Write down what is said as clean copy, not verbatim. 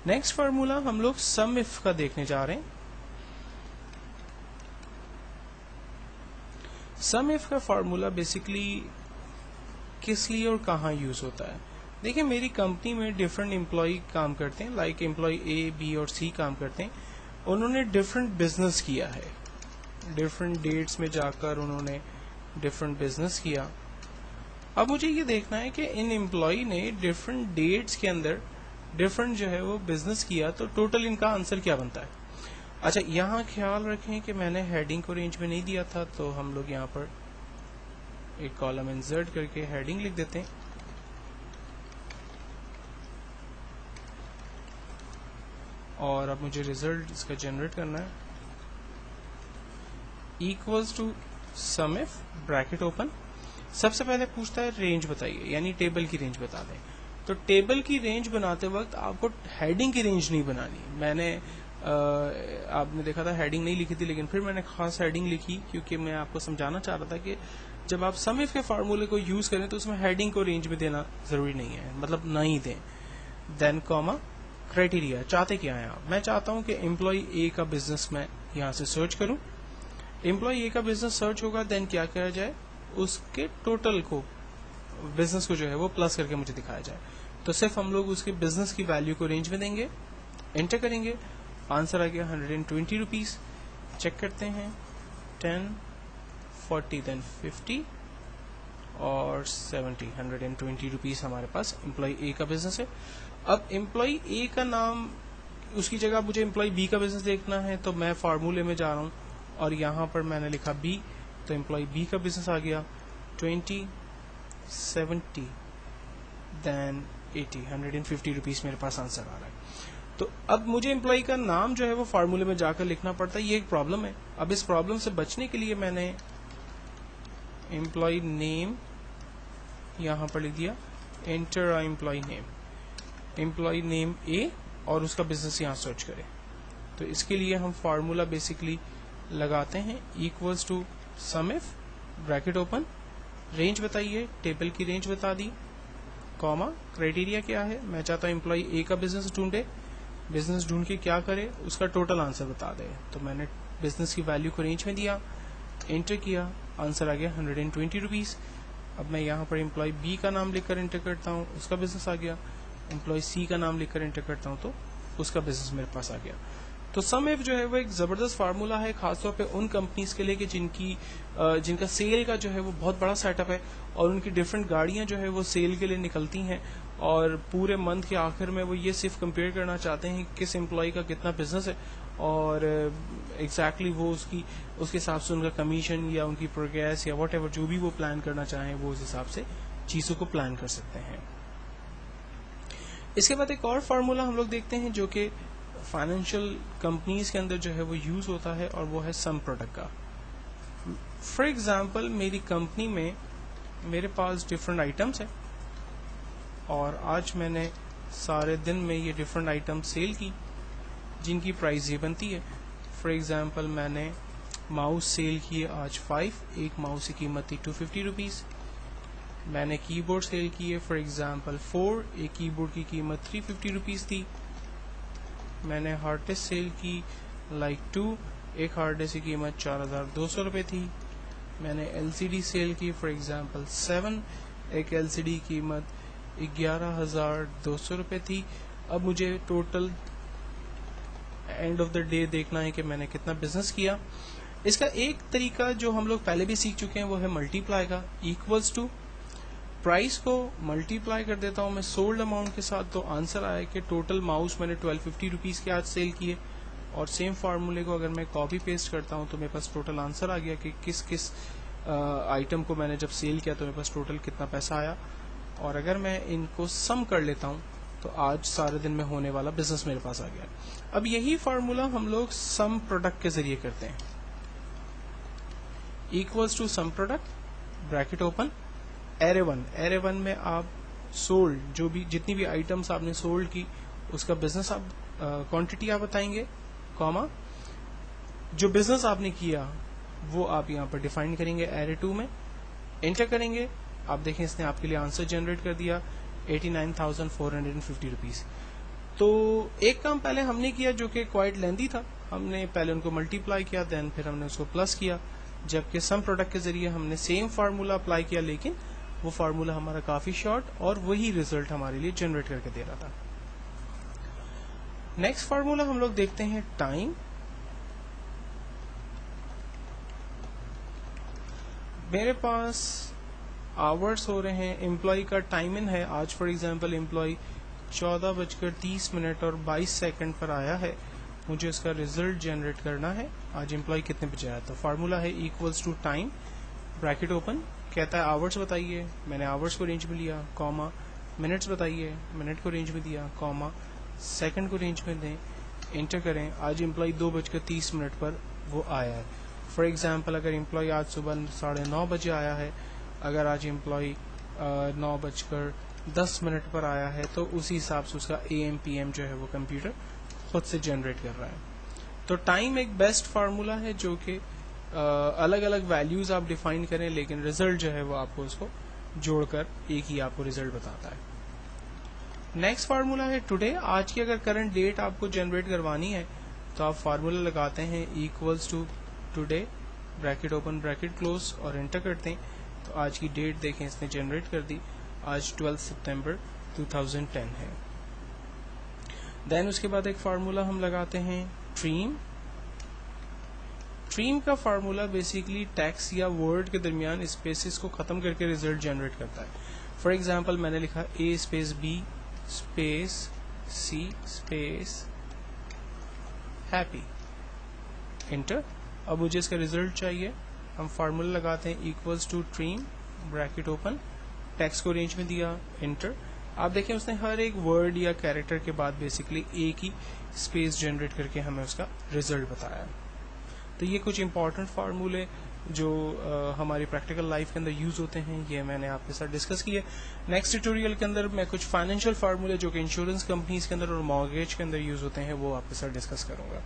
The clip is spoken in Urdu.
نیکسٹ فارمولا ہم لوگ سم اف کا دیکھنے جا رہے ہیں. سم اف کا فارمولا بیسکلی کس لیے اور کہاں یوز ہوتا ہے. دیکھیں میری کمپنی میں ڈفرینٹ امپلائی کام کرتے ہیں, لائک امپلائی اے بی اور سی کام کرتے ہیں. انہوں نے ڈفرینٹ بزنس کیا ہے, ڈفرینٹ ڈیٹس میں جا کر انہوں نے ڈفرینٹ بزنس کیا. اب مجھے یہ دیکھنا ہے کہ ان امپلائی نے ڈفرینٹ ڈیٹس کے اندر ڈفرینٹ جو ہے وہ بزنس کیا, تو ٹوٹل ان کا آنسر کیا بنتا ہے. اچھا یہاں خیال رکھیں کہ میں نے ہیڈنگ کو رینج میں نہیں دیا تھا, تو ہم لوگ یہاں پر ایک کالم انسرٹ کر کے ہیڈنگ لکھ دیتے ہیں. اور اب مجھے ریزلٹ اس کا جنریٹ کرنا ہے. Equals to sum of bracket open. سب سے پہلے پوچھتا ہے رینج بتائیے, یعنی ٹیبل کی رینج بتا دیں. تو ٹیبل کی رینج بناتے وقت آپ کو ہیڈنگ کی رینج نہیں بنانی. میں نے آپ نے دیکھا تھا ہیڈنگ نہیں لکھی تھی, لیکن پھر میں نے خاص ہیڈنگ لکھی کیونکہ میں آپ کو سمجھانا چاہ رہا تھا کہ جب آپ سم اف کے فارمولے کو یوز کریں تو اس میں ہیڈنگ کو رینج میں دینا ضروری نہیں ہے, مطلب نہ ہی دیں. دین کاما کرائٹیریا. چاہتے کیا ہیں آپ؟ میں چاہتا ہوں کہ امپلائی اے کا بزنس میں یہاں سے سرچ کروں. امپلائی اے کا بزنس سرچ ہوگا, دین کیا کیا جائے, اس کے ٹوٹل کو بزنس کو جو ہے وہ پلس کر کے مجھے دکھایا جائے. تو صرف ہم لوگ اس کے بزنس کی ویلیو کو رینج میں دیں گے, انٹر کریں گے. آنسر آ گیا 120 روپیز. چیک کرتے ہیں 10 40 دین 50 اور 70 120 روپیز ہمارے پاس امپلائی اے کا بزنس ہے. اب امپلائی اے کا نام, اس کی جگہ مجھے امپلائی بی کا بزنس دیکھنا ہے, تو میں فارمولے میں جا رہا ہوں اور یہاں پر میں نے لکھا بی, تو امپلائی بی کا بزنس آ گیا 20 70 دین 80 150 روپیز میرے پاس آنسر آ رہا ہے. تو اب مجھے امپلائی کا نام جو ہے وہ فارمولے میں جا کر لکھنا پڑتا ہے. یہ ایک پرابلم ہے. اب اس پرابلم سے بچنے کے لیے میں نے امپلائی نیم یہاں پر لکھ دیا, enter employee name, employee name A اور اس کا بزنس یہاں سرچ کرے. تو اس کے لیے ہم فارمولا بیسکلی لگاتے ہیں equals to sum of bracket open, range بتائیے, ٹیبل کی رینج بتا دی, کاما کرائٹیریا کیا ہے, میں چاہتا ہوں امپلائی اے کا بزنس ڈھونڈے, بزنس ڈھونڈ کے کیا کرے, اس کا ٹوٹل آنسر بتا دے. تو میں نے بزنس کی ویلیو کو رینج میں دیا, انٹر کیا, آنسر آ گیا 120 روپیز. اب میں یہاں پر امپلائی بی کا نام لکھ کر انٹر کرتا ہوں, اس کا بزنس آ گیا. امپلائی سی کا نام لکھ کر انٹر کرتا ہوں تو اس کا بزنس میرے پاس آ گیا. تو سم ایف جو ہے وہ ایک زبردست فارمولا ہے, خاص طور پہ ان کمپنیز کے لیے کہ جن کا سیل کا جو ہے وہ بہت بڑا سیٹ اپ ہے, اور ان کی ڈفرینٹ گاڑیاں جو ہے وہ سیل کے لیے نکلتی ہیں, اور پورے منتھ کے آخر میں وہ یہ صرف کمپیئر کرنا چاہتے ہیں کس امپلائی کا کتنا بزنس ہے, اور ایگزیکٹلی وہ اس کے حساب سے ان کا کمیشن یا ان کی پروگریس یا واٹ ایور جو بھی وہ پلان کرنا چاہیں وہ اس حساب سے چیزوں کو پلان کر سکتے ہیں. اس کے بعد ایک اور فارمولا ہم لوگ دیکھتے ہیں جو کہ فائنینشیل کمپنیز کے اندر جو ہے وہ یوز ہوتا ہے, اور وہ ہے سم پروڈکٹ کا. فار ایگزامپل میری کمپنی میں میرے پاس ڈفرینٹ آئٹمس ہیں, اور آج میں نے سارے دن میں یہ ڈفرینٹ آئٹم سیل کی جن کی پرائز یہ بنتی ہے. فار ایگزامپل میں نے ماؤس سیل کیے آج 5, ایک ماؤس کی قیمت تھی 250 روپیز. میں نے کی بورڈ سیل کیے فار ایگزامپل 4, ایک کی بورڈ کی قیمت 350 روپیز تھی. میں نے ہارڈ ڈسک سیل کی لائک 2, ایک ہارڈ ڈسک کی قیمت 4200 روپے تھی. میں نے ایل سی ڈی سیل کی فار ایگزامپل 7, ایک ایل سی ڈی کی قیمت 11200 روپے تھی. اب مجھے total and of the day دیکھنا ہے کہ میں نے کتنا بزنس کیا. اس کا ایک طریقہ جو ہم لوگ پہلے بھی سیکھ چکے ہیں وہ ہے ملٹی پلائی کا. ایکولز ٹو پرائز کو ملٹی پلائی کر دیتا ہوں میں سولڈ اماؤنٹ کے ساتھ, تو آنسر آیا کہ ٹوٹل ماؤس میں نے 1250 روپیز کے آج سیل کیے. اور سیم فارمولے کو اگر میں کاپی پیسٹ کرتا ہوں تو میرے پاس ٹوٹل آنسر آ گیا کہ کس آئٹم کو میں نے جب سیل کیا تو میرے پاس ٹوٹل کتنا پیسہ آیا. اور اگر میں ان کو سم کر لیتا ہوں تو آج سارے دن میں ہونے والا بزنس میرے پاس آ گیا. اب یہی فارمولا ہم لوگ سم پروڈکٹ کے ذریعے کرتے ہیں. Equals to sum product bracket open, array one میں آپ سولڈ جتنی بھی آئٹمس آپ نے سولڈ کی اس کا بزنس آپ کوانٹٹی آپ بتائیں گے, کاما جو بزنس آپ نے کیا وہ آپ یہاں پر ڈیفائن کریں گے ایرے 2 میں, انٹر کریں گے. آپ دیکھیں اس نے آپ کے لیے آنسر جنریٹ کر دیا 89,450 روپیز. تو ایک کام پہلے ہم نے کیا جو کہ کوائٹ لیندی تھا. ہم نے پہلے ان کو ملٹیپلائی کیا، دین پھر ہم نے اس کو پلس کیا، جبکہ سم پروڈکٹ کے ذریعے ہم نے سیم فارمولا اپلائی کیا، لیکن وہ فارمولا ہمارا کافی شارٹ اور وہی ریزلٹ ہمارے لیے جنریٹ کر کے دے رہا تھا. نیکسٹ فارمولا ہم لوگ دیکھتے ہیں ٹائم. میرے پاس آورس ہو رہے ہیں، امپلائی کا ٹائم ان ہے. آج فار ایگزامپل امپلائی 14:30 اور 22 پر آیا ہے. مجھے اس کا ریزلٹ جنریٹ کرنا ہے. آج امپلائی کتنے بجے آیا؟ تو فارمولا ہے equals to time bracket open, کہتا ہے آورس بتائیے، میں نے آورس کو رینج میں لیا، کاما منٹس بتائیے، منٹ کو رینج میں دیا، کاما سیکنڈ کو رینج میں دیں، انٹر کریں. آج امپلائی 2:30 پر وہ آیا ہے. فار ایگزامپل اگر امپلائی آج صبح 9:30 بجے آیا ہے، اگر آج امپلائی 9:10 پر آیا ہے، تو اسی حساب سے اس کا اے ایم پی ایم جو ہے وہ کمپیوٹر خود سے جنریٹ کر رہا ہے. تو ٹائم ایک بیسٹ فارمولا ہے جو کہ الگ الگ ویلیوز آپ ڈیفائن کریں، لیکن ریزلٹ جو ہے وہ آپ کو اس کو جوڑ کر ایک ہی آپ کو ریزلٹ بتاتا ہے. نیکسٹ فارمولا ہے ٹوڈے. آج کی اگر کرنٹ ڈیٹ آپ کو جنریٹ کروانی ہے تو آپ فارمولا لگاتے ہیں equals to today bracket open bracket close اور انٹر کرتے ہیں. تو آج کی ڈیٹ دیکھیں اس نے جنریٹ کر دی، آج 12 سپتمبر 2010 ہے. دین اس کے بعد ایک فارمولا ہم لگاتے ہیں ٹریم. ٹریم کا فارمولا بیسیکلی ٹیکسٹ یا ورڈ کے درمیان اسپیسز کو ختم کر کے ریزلٹ جنریٹ کرتا ہے. فار ایگزامپل میں نے لکھا a space B space C space happy, inter. اب مجھے اس کا ریزلٹ چاہیے. ہم فارمولا لگاتے ہیں equals to trim bracket open, text کو رینج میں دیا، انٹر. آپ دیکھیں اس نے ہر ایک ورڈ یا کیریکٹر کے بعد بیسیکلی ایک ہی اسپیس جنریٹ کر کے ہمیں اس کا ریزلٹ بتایا. تو یہ کچھ امپورٹنٹ فارمولے جو ہماری پریکٹیکل لائف کے اندر یوز ہوتے ہیں، یہ میں نے آپ کے ساتھ ڈسکس کیے. نیکسٹ ٹیوٹوریل کے اندر میں کچھ فائنینشیل فارمولے جو کہ انشورنس کمپنیز کے اندر اور مارگیج کے اندر یوز ہوتے ہیں وہ آپ کے ساتھ ڈسکس کروں گا.